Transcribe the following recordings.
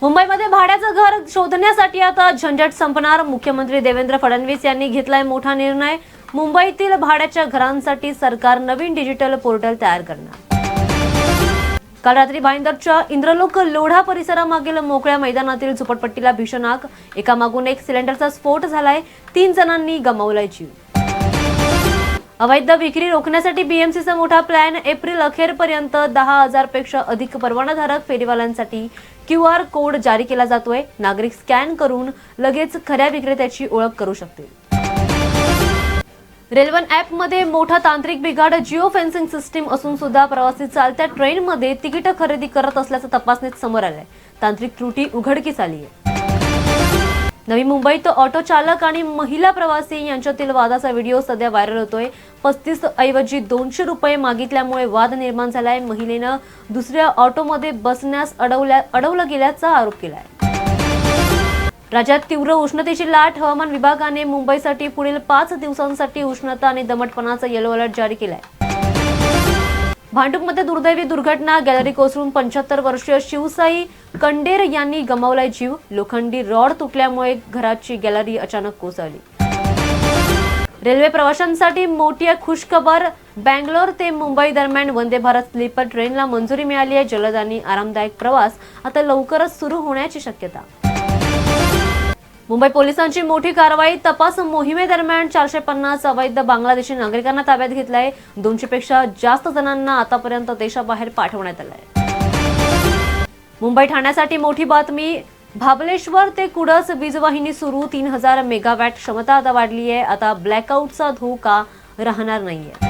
मुंबईमध्ये भाड्याचं घर शोधण्यासाठी आता झंझट संपणार। मुख्यमंत्री देवेंद्र फडणवीस यांनी घेतलाय मोठा निर्णय। मुंबईतील भाड्याच्या घरांसाठी सरकार नवीन डिजिटल पोर्टल तयार करणार। काल रात्री भाईंदरच्या इंद्रलोक लोढा परिसरामागील मोकळ्या मैदानातील झोपडपट्टीला भीषण आग। एकामागून एक सिलेंडरचा स्फोट झालाय। 3 जणांनी गमावलाय जीव। अवैध विक्री रोखण्यासाठी बीएमसीचा मोठा प्लॅन। एप्रिल अखेरपर्यंत 10,000 पेक्षा अधिक परवानाधारक फेरीवाल्यांसाठी QR कोड जारी केला जातोय। नागरिक स्कॅन करून लगेच खऱ्या विक्रेत्याची ओळख करू शकतील। रेल्वे ॲपमध्ये मोठा तांत्रिक बिघाड। जिओ फेन्सिंग सिस्टीम असून सुद्धा प्रवासी चालत्या ट्रेनमध्ये तिकीट खरेदी करत असल्याचं तपासणीत समोर आलंय। तांत्रिक त्रुटी उघडकीस आली आहे। नवी मुंबईत ऑटो चालक आणि महिला प्रवासी यांच्यातील वादाचा व्हिडिओ सध्या व्हायरल होतोय। 35 ऐवजी 200 रुपये मागितल्यामुळे वाद निर्माण झालाय। महिलेनं दुसऱ्या ऑटोमध्ये बसण्यास अडवलं गेल्याचा आरोप केलाय। राज्यात तीव्र उष्णतेची लाट। हवामान विभागाने मुंबईसाठी पुढील 5 दिवसांसाठी उष्णता आणि दमटपणाचा येलो अलर्ट जारी केलाय। भांडूपमध्ये दुर्दैवी दुर्घटना। गॅलरी कोसळून 75 वर्षीय शिवसाई कंडेर यांनी गमावलाय जीव। लोखंडी रॉड तुटल्यामुळे घराची गॅलरी अचानक कोसळली। रेल्वे प्रवाशांसाठी मोठी खुशखबर। बँगलोर ते मुंबई दरम्यान वंदे भारत स्लीपर ट्रेनला मंजुरी मिळाली आहे। जलद आणि आरामदायक प्रवास आता लवकरच सुरू होण्याची शक्यता। मुंबई पोलिसांची मोठी कारवाई। तपास मोहिमेदरम्यान 450 अवैध बांगलादेशी नागरिकांना ताब्यात घेतलाय। 200 पेक्षा जास्त जणांना आतापर्यंत देशाबाहेर पाठवण्यात आलंय। मुंबई ठाण्यासाठी मोठी बातमी। भाबलेश्वर ते कुडस वीजवाहिनी सुरू। 3000 मेगावॅट क्षमता आता वाढली आहे। आता ब्लॅकआउटचा धोका राहणार नाहीये।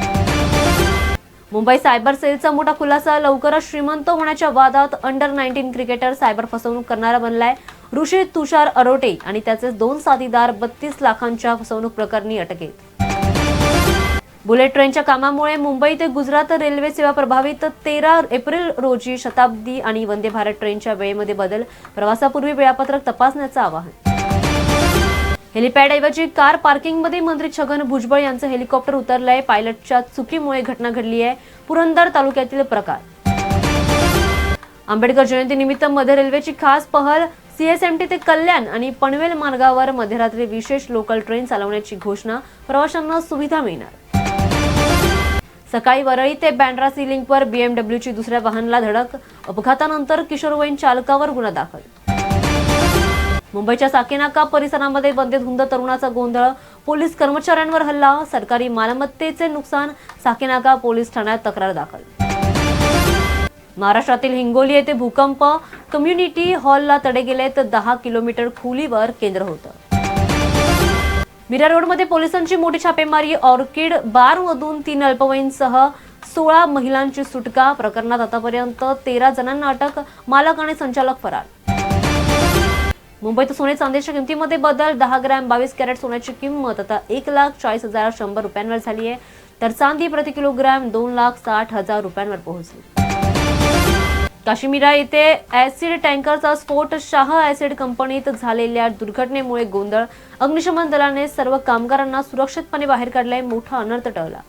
मुंबई सायबर सेलचा मोठा खुलासा। लवकरच श्रीमंत होण्याच्या वादात अंडर-19 क्रिकेटर सायबर फसवणूक करणारा बनलाय। ऋषी तुषार अरोटे आणि त्याचे 2 साथीदार 32 लाखांच्या फसवणूक प्रकरणी अटकेत। बुलेट ट्रेनच्या कामामुळे मुंबई ते गुजरात रेल्वे सेवा प्रभावित। 13 एप्रिल रोजी शताब्दी आणि वंदे भारत ट्रेनच्या वेळेमध्ये बदल। प्रवासापूर्वी वेळापत्रक तपासण्याचं आवाहन। हेलिपॅडऐवजी कार पार्किंगमध्ये मंत्री छगन भुजबळ यांचं हेलिकॉप्टर उतरलंय। पायलटच्या चुकीमुळे घटना घडली आहे। पुरंदर तालुक्यातील प्रकार। आंबेडकर जयंतीनिमित्त मध्य रेल्वेची खास पहल। CSMT ते कल्याण आणि पनवेल मार्गावर मध्यरात्री विशेष लोकल ट्रेन चालवण्याची घोषणा। प्रवाशांना सुविधा मिळणार। सकाळी वरळी ते बँड्रा सी लिंकवर BMWची दुसऱ्या वाहनाला धडक। अपघातानंतर किशोरवयीन चालकावर गुन्हा दाखल। मुंबईच्या साकेनाका परिसरामध्ये बंदधुंद तरुणाचा गोंधळ। पोलीस कर्मचाऱ्यांवर हल्ला। सरकारी मालमत्तेचे नुकसान। साकेनाका पोलीस ठाण्यात तक्रार दाखल। महाराष्ट्रातील हिंगोली येथे भूकंप। कम्युनिटी हॉलला तडे गेलेत। 10 किलोमीटर खोलीवर केंद्र होतं। मीरा रोडमध्ये पोलिसांची मोठी छापेमारी। ऑर्किड बारमधून 3 अल्पवयीनसह 16 महिलांची सुटका। प्रकरणात आतापर्यंत 13 जणांना अटक। मालक आणि संचालक फरार। मुंबईत सोने चांदीच्या किमतीमध्ये बदल। 10 ग्रॅम 22 कॅरेट सोन्याची किंमत आता 1,40,100 रुपयांवर झाली आहे। तर चांदी प्रति किलोग्रॅम 2,60,000 रुपयांवर पोहोचली। काश्मीरा येथे ऍसिड टँकरचा स्फोट। शाह ऍसिड कंपनीत झालेल्या दुर्घटनेमुळे गोंधळ। अग्निशमन दलाने सर्व कामगारांना सुरक्षितपणे बाहेर काढले। मोठा अनर्थ टळला।